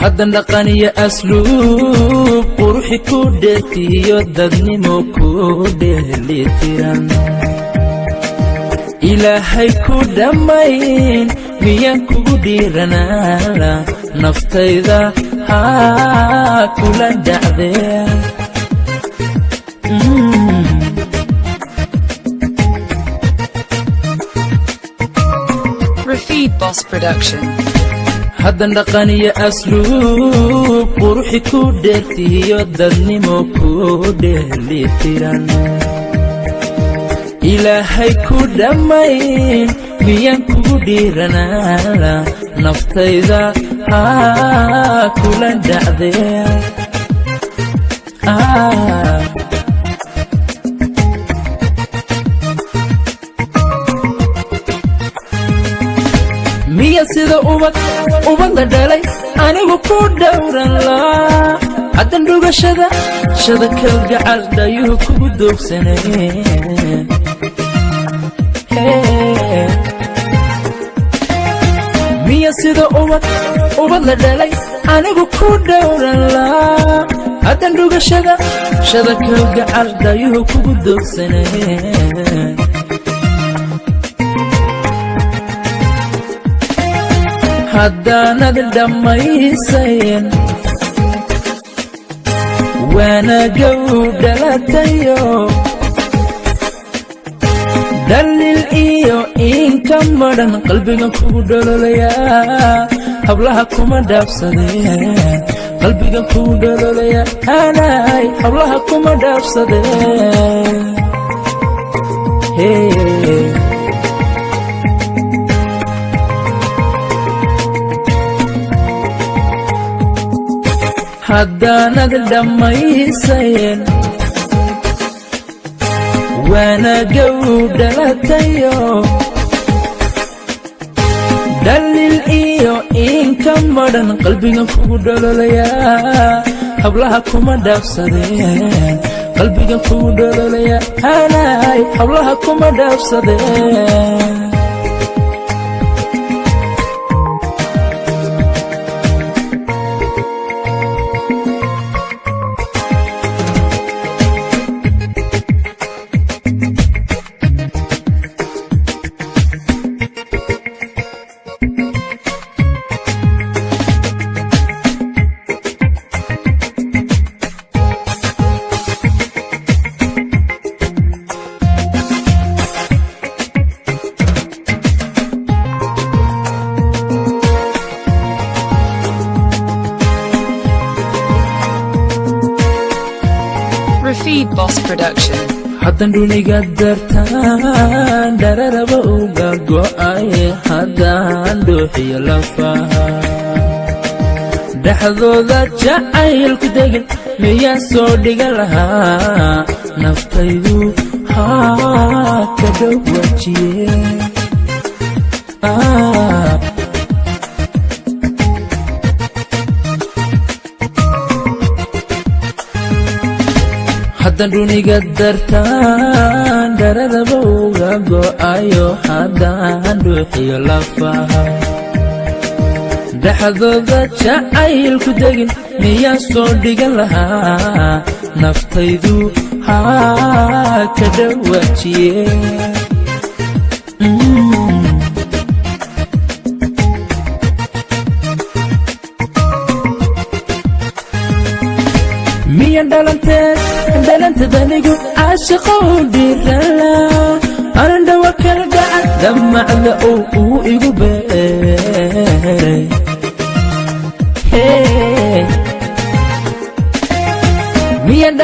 haddan dhaqan iyo asluub quruxi ku dheertiyo dadnimo ku dheelitiran ilaahay ku dhammayn miyaan kugu dhiiranaa naftayda haa kula dhacdee Rafid Boss Production. haddan dhaqan iyo asluub quruxi ku dheertiyo dadnimo ku dheelitiran ilaahay ku dhammayn miyaan kugu dhiiranaa naftayda haa kula dhacdee miya sida ubad la dhalay anigu ku dhowran laa haddan dhugashada kalgacal dhayuhu kugu doogsaneen miya sida ubad la dhalay anigu ku dhowran laa haddan dhugashada kalgacal dhayuhu kugu doogsaneen haddaanad dhammaysayn waanagow dhalatayo dhaliil iyo inka madhan qalbigan kugu dhololayaa hablaha kuma dhaafsadeen qalbigan kugu dhololayaa hanay hablaha kuma dhaafsadeen haddaanad dhammaysayn waanagow dhalatayo dhaliil iyo inka madhan qalbigan kugu dhololayaa hablaha kuma dhaafsadeen qalbigan kugu dhololayaa hanay hablaha kuma dhaafsadeen Rafid Boss Production. haddan dhuniga dartaan dhararaba uga go'aye haddaan dhuuxiyo lafaha dhexdooda jacaylku degin miyaan soo dhigan lahaa naftaydu haa ka dhowaajiye haddan dhuniga dartaan dharadaba uga go'ayo haddaan dhuuxiyo lafaha dhexdooda jacaylku degin miyaan soo dhigan lahaa naftaydu haa ka dhowaajiye miyan dhalantad anigu caashiqa u dhiirala anan dhawa kala gacan dhammacda uu igu beeray miyan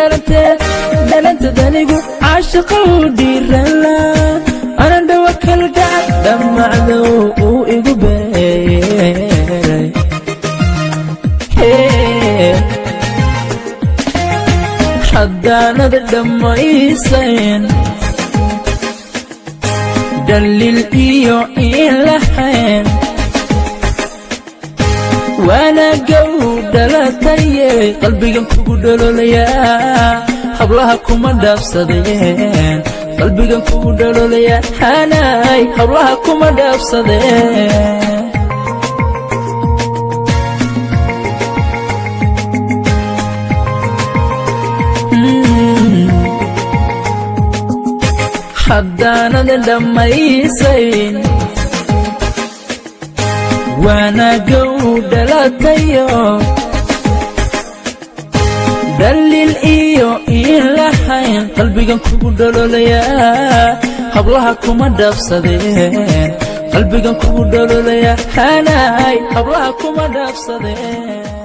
dhalantad anigu caashiqa u dhiirala anan dhawa kala gacan dhammacda uu igu beeray haddaanad dhammaysayn daliil iyo in lahayn wanaaggow dhalataye qalbigan kugu dhololayaa hablaha kuma dhaafsadeen qalbigan kugu dhololayaa hanay hablaha kuma dhaafsadeen haddaanad dhammaysayn wanaaggow dhalatayo daliil iyo in lahayn qalbigan kugu dhololayaa hablaha kuma dhaafsadeen qalbigan kugu dhololayaa hanay hablaha kuma dhaafsadeen